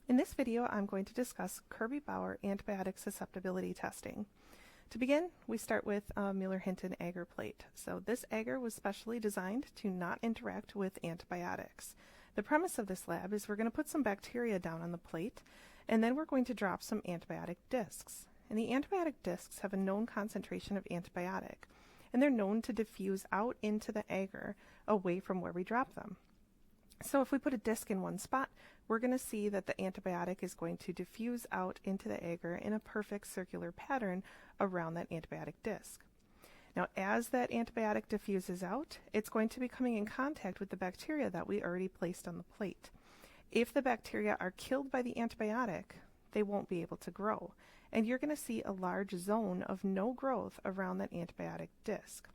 In this video, I'm going to discuss Kirby-Bauer antibiotic susceptibility testing. To begin, we start with a Mueller-Hinton agar plate. So this agar was specially designed to not interact with antibiotics. The premise of this lab is we're going to put some bacteria down on the plate, and then we're going to drop some antibiotic discs. And the antibiotic discs have a known concentration of antibiotic, and they're known to diffuse out into the agar away from where we drop them. So if we put a disc in one spot, we're going to see that the antibiotic is going to diffuse out into the agar in a perfect circular pattern around that antibiotic disc. Now, as that antibiotic diffuses out, it's going to be coming in contact with the bacteria that we already placed on the plate. If the bacteria are killed by the antibiotic, they won't be able to grow, and you're going to see a large zone of no growth around that antibiotic disc.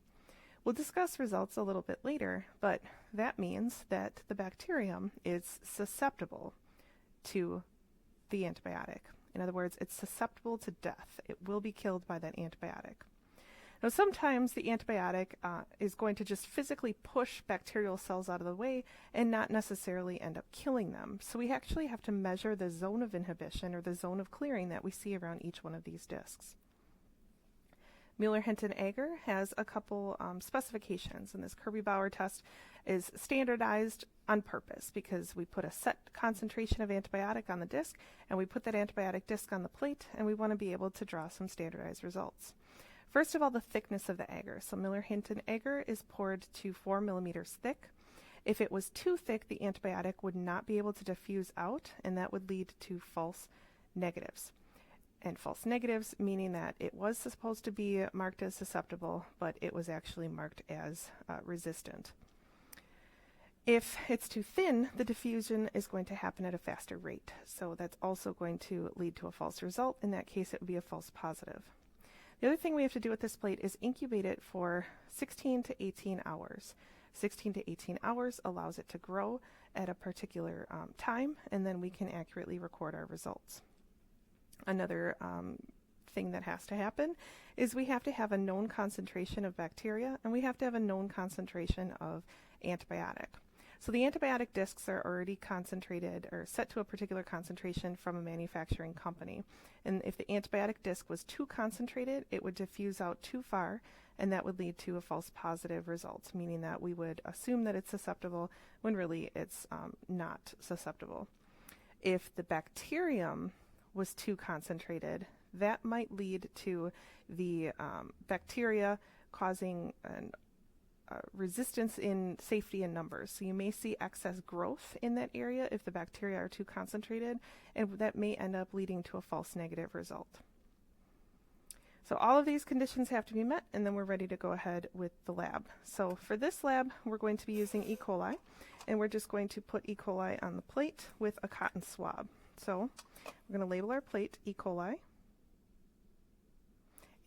We'll discuss results a little bit later, but that means that the bacterium is susceptible to the antibiotic. In other words, it's susceptible to death. It will be killed by that antibiotic. Now, sometimes the antibiotic is going to just physically push bacterial cells out of the way and not necessarily end up killing them. So we actually have to measure the zone of inhibition or the zone of clearing that we see around each one of these discs. Mueller-Hinton agar has a couple specifications, and this Kirby-Bauer test is standardized on purpose because we put a set concentration of antibiotic on the disc, and we put that antibiotic disc on the plate, and we want to be able to draw some standardized results. First of all, the thickness of the agar. So Mueller-Hinton agar is poured to 4 millimeters thick. If it was too thick, the antibiotic would not be able to diffuse out, and that would lead to false negatives. And false negatives, meaning that it was supposed to be marked as susceptible, but it was actually marked as resistant. If it's too thin, the diffusion is going to happen at a faster rate. So that's also going to lead to a false result. In that case, it would be a false positive. The other thing we have to do with this plate is incubate it for 16 to 18 hours. 16 to 18 hours allows it to grow at a particular time, and then we can accurately record our results. Another thing that has to happen is we have to have a known concentration of bacteria, and we have to have a known concentration of antibiotic. So the antibiotic discs are already concentrated or set to a particular concentration from a manufacturing company. And if the antibiotic disc was too concentrated, it would diffuse out too far, and that would lead to a false positive result, meaning that we would assume that it's susceptible when really it's not susceptible. If the bacterium was too concentrated, that might lead to the bacteria causing resistance in safety in numbers. So you may see excess growth in that area if the bacteria are too concentrated, and that may end up leading to a false negative result. So all of these conditions have to be met, and then we're ready to go ahead with the lab. So for this lab, we're going to be using E. coli, and we're just going to put E. coli on the plate with a cotton swab. So we're going to label our plate E. coli,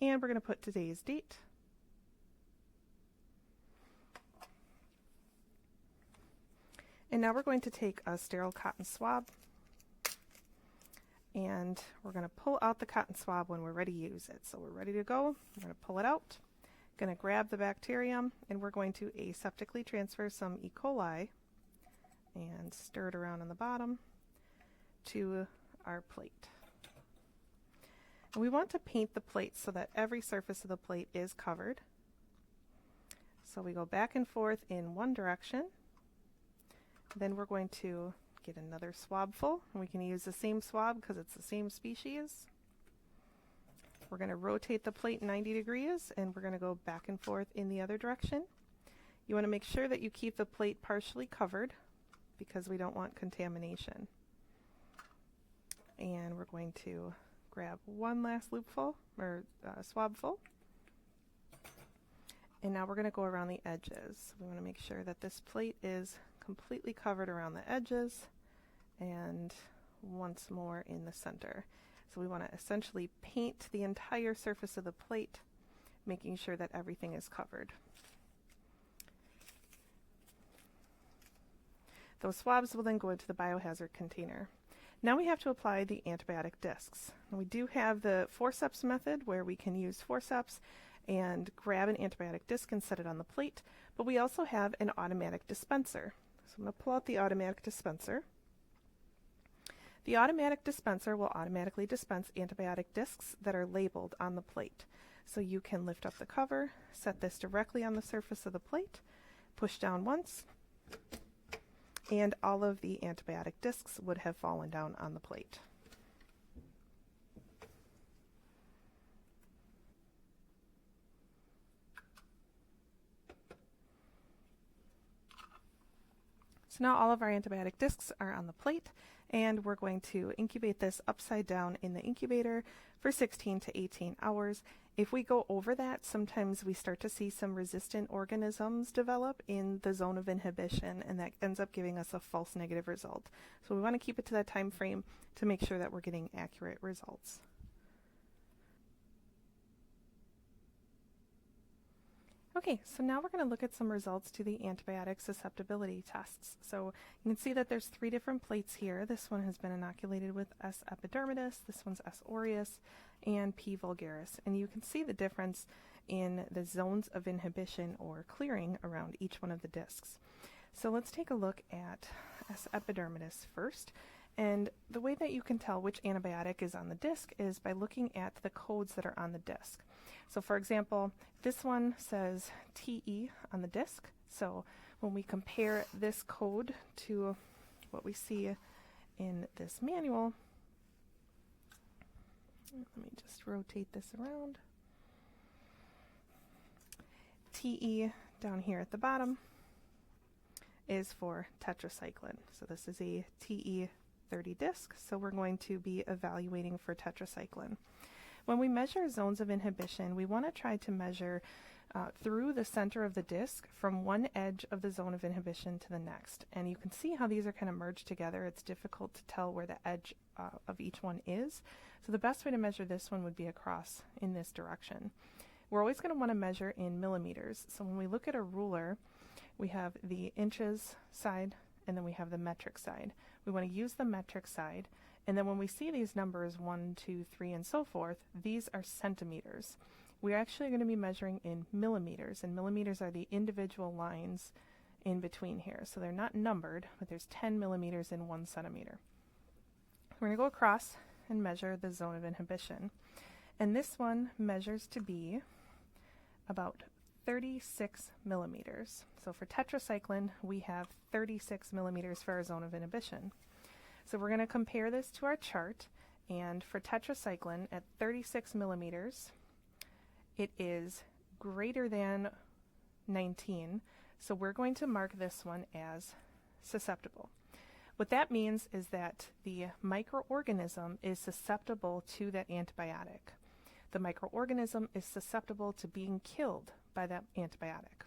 and we're going to put today's date. And now we're going to take a sterile cotton swab, and we're going to pull out the cotton swab when we're ready to use it. So we're ready to go. We're going to pull it out, going to grab the bacterium, and we're going to aseptically transfer some E. coli and stir it around on the bottom to our plate. And we want to paint the plate so that every surface of the plate is covered. So we go back and forth in one direction. Then we're going to get another swab full, and we can use the same swab because it's the same species. We're going to rotate the plate 90 degrees, and we're going to go back and forth in the other direction. You want to make sure that you keep the plate partially covered because we don't want contamination. And we're going to grab one last loopful, or swab full. And now we're going to go around the edges. We want to make sure that this plate is completely covered around the edges and once more in the center. So we want to essentially paint the entire surface of the plate, making sure that everything is covered. Those swabs will then go into the biohazard container. Now we have to apply the antibiotic discs. And we do have the forceps method where we can use forceps and grab an antibiotic disc and set it on the plate, but we also have an automatic dispenser. So I'm going to pull out the automatic dispenser. The automatic dispenser will automatically dispense antibiotic discs that are labeled on the plate. So you can lift up the cover, set this directly on the surface of the plate, push down once, and all of the antibiotic discs would have fallen down on the plate. So now all of our antibiotic discs are on the plate, and we're going to incubate this upside down in the incubator for 16 to 18 hours. If we go over that, sometimes we start to see some resistant organisms develop in the zone of inhibition, and that ends up giving us a false negative result. So we want to keep it to that time frame to make sure that we're getting accurate results. Okay, so now we're going to look at some results to the antibiotic susceptibility tests. So you can see that there's 3 different plates here. This one has been inoculated with S. epidermidis, this one's S. aureus, and P. vulgaris. And you can see the difference in the zones of inhibition or clearing around each one of the discs. So let's take a look at S. epidermidis first. And the way that you can tell which antibiotic is on the disc is by looking at the codes that are on the disc. So for example, this one says TE on the disc. So when we compare this code to what we see in this manual, let me just rotate this around. TE down here at the bottom is for tetracycline. So this is a TE 30 disc, so we're going to be evaluating for tetracycline. When we measure zones of inhibition, we want to try to measure through the center of the disc from one edge of the zone of inhibition to the next. And you can see how these are kind of merged together. It's difficult to tell where the edge of each one is. So the best way to measure this one would be across in this direction. We're always going to want to measure in millimeters. So when we look at a ruler, we have the inches side and then we have the metric side. We want to use the metric side, and then when we see these numbers 1, 2, 3, and so forth, these are centimeters. We're actually going to be measuring in millimeters, and millimeters are the individual lines in between here. So they're not numbered, but there's 10 millimeters in 1 centimeter. We're going to go across and measure the zone of inhibition. And this one measures to be about 36 millimeters. So for tetracycline, we have 36 millimeters for our zone of inhibition. So we're going to compare this to our chart, and for tetracycline at 36 millimeters, it is greater than 19, so we're going to mark this one as susceptible. What that means is that the microorganism is susceptible to that antibiotic. The microorganism is susceptible to being killed by that antibiotic.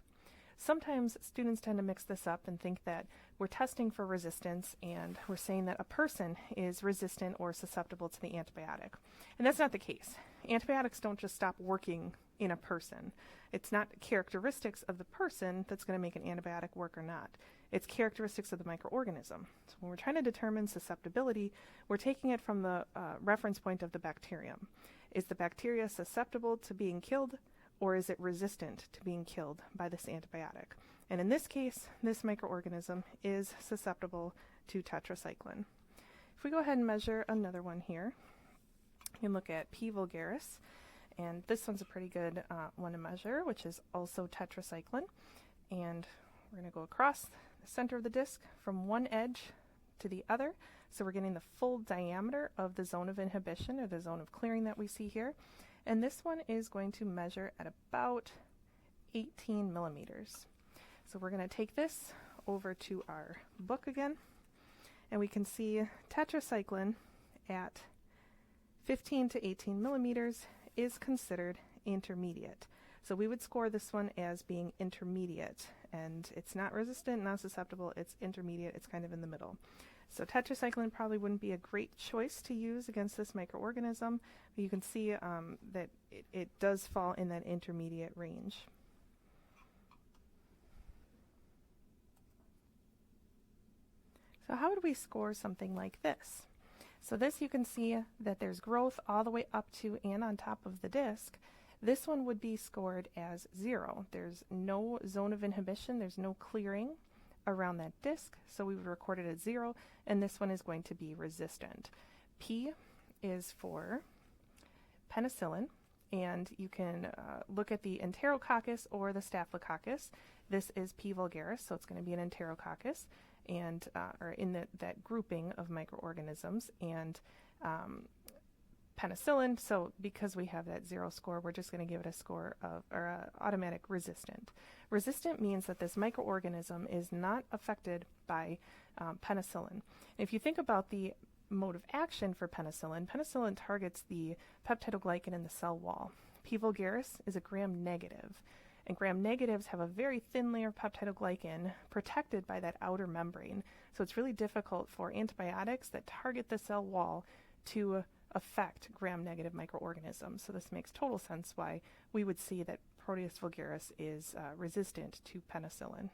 Sometimes students tend to mix this up and think that we're testing for resistance and we're saying that a person is resistant or susceptible to the antibiotic. And that's not the case. Antibiotics don't just stop working in a person. It's not characteristics of the person that's going to make an antibiotic work or not. It's characteristics of the microorganism. So when we're trying to determine susceptibility, we're taking it from the reference point of the bacterium. Is the bacteria susceptible to being killed, or is it resistant to being killed by this antibiotic? And in this case, this microorganism is susceptible to tetracycline. If we go ahead and measure another one here, you can look at P. vulgaris, and this one's a pretty good one to measure, which is also tetracycline. And we're going to go across the center of the disc from one edge to the other. So we're getting the full diameter of the zone of inhibition, or the zone of clearing that we see here. And this one is going to measure at about 18 millimeters. So we're going to take this over to our book again, and we can see tetracycline at 15 to 18 millimeters is considered intermediate. So we would score this one as being intermediate, and it's not resistant, not susceptible, it's intermediate, it's kind of in the middle. So tetracycline probably wouldn't be a great choice to use against this microorganism, but you can see that it does fall in that intermediate range. So how would we score something like this? So this, you can see that there's growth all the way up to and on top of the disc. This one would be scored as 0. There's no zone of inhibition, there's no clearing around that disc, so we would record it as 0, and this one is going to be resistant. P is for penicillin, and you can look at the Enterococcus or the Staphylococcus. This is P. vulgaris, so it's going to be an Enterococcus, and or in that grouping of microorganisms, and penicillin. So because we have that 0 score, we're just going to give it a score of, or automatic resistant. Resistant means that this microorganism is not affected by penicillin. If you think about the mode of action for penicillin, penicillin targets the peptidoglycan in the cell wall. P. vulgaris is a gram-negative, and gram-negatives have a very thin layer of peptidoglycan protected by that outer membrane. So it's really difficult for antibiotics that target the cell wall to affect gram-negative microorganisms. So this makes total sense why we would see that Proteus vulgaris is resistant to penicillin.